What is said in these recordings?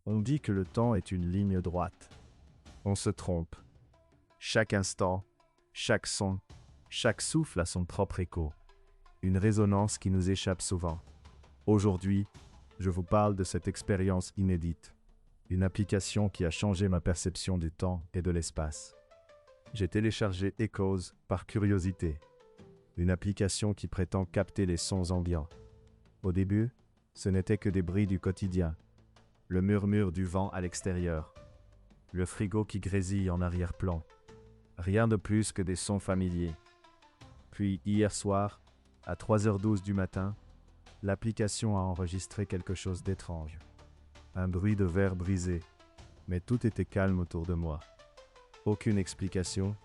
On dit que le temps est une ligne droite. On se trompe. Chaque instant, chaque son, chaque souffle a son propre écho. Une résonance qui nous échappe souvent. Aujourd'hui, je vous parle de cette expérience inédite. Une application qui a changé ma perception du temps et de l'espace. J'ai téléchargé Echoes par curiosité. Une application qui prétend capter les sons ambiants. Au début, ce n'était que des bruits du quotidien. Le murmure du vent à l'extérieur. Le frigo qui grésille en arrière-plan. Rien de plus que des sons familiers. Puis hier soir, à 3h12 du matin, l'application a enregistré quelque chose d'étrange. Un bruit de verre brisé, mais tout était calme autour de moi. Aucune explication,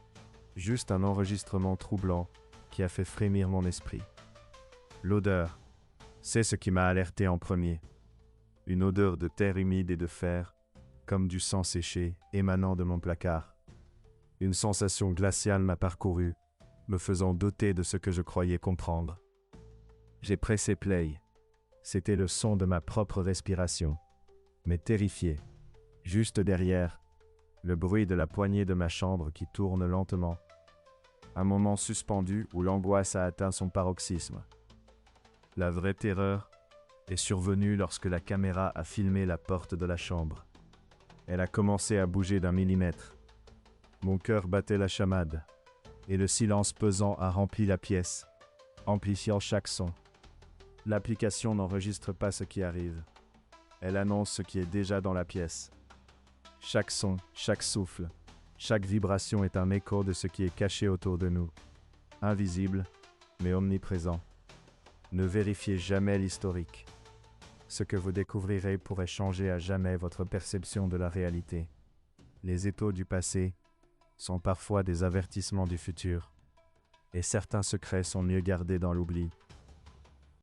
juste un enregistrement troublant qui a fait frémir mon esprit. L'odeur, c'est ce qui m'a alerté en premier. Une odeur de terre humide et de fer, comme du sang séché émanant de mon placard. Une sensation glaciale m'a parcouru, me faisant douter de ce que je croyais comprendre. J'ai pressé play. C'était le son de ma propre respiration, mais terrifié. Juste derrière, le bruit de la poignée de ma chambre qui tourne lentement. Un moment suspendu où l'angoisse a atteint son paroxysme. La vraie terreur est survenue lorsque la caméra a filmé la porte de la chambre. Elle a commencé à bouger d'un millimètre. Mon cœur battait la chamade, et le silence pesant a rempli la pièce, amplifiant chaque son. L'application n'enregistre pas ce qui arrive. Elle annonce ce qui est déjà dans la pièce. Chaque son, chaque souffle, chaque vibration est un écho de ce qui est caché autour de nous. Invisible, mais omniprésent. Ne vérifiez jamais l'historique. Ce que vous découvrirez pourrait changer à jamais votre perception de la réalité. Les échos du passé sont parfois des avertissements du futur, et certains secrets sont mieux gardés dans l'oubli.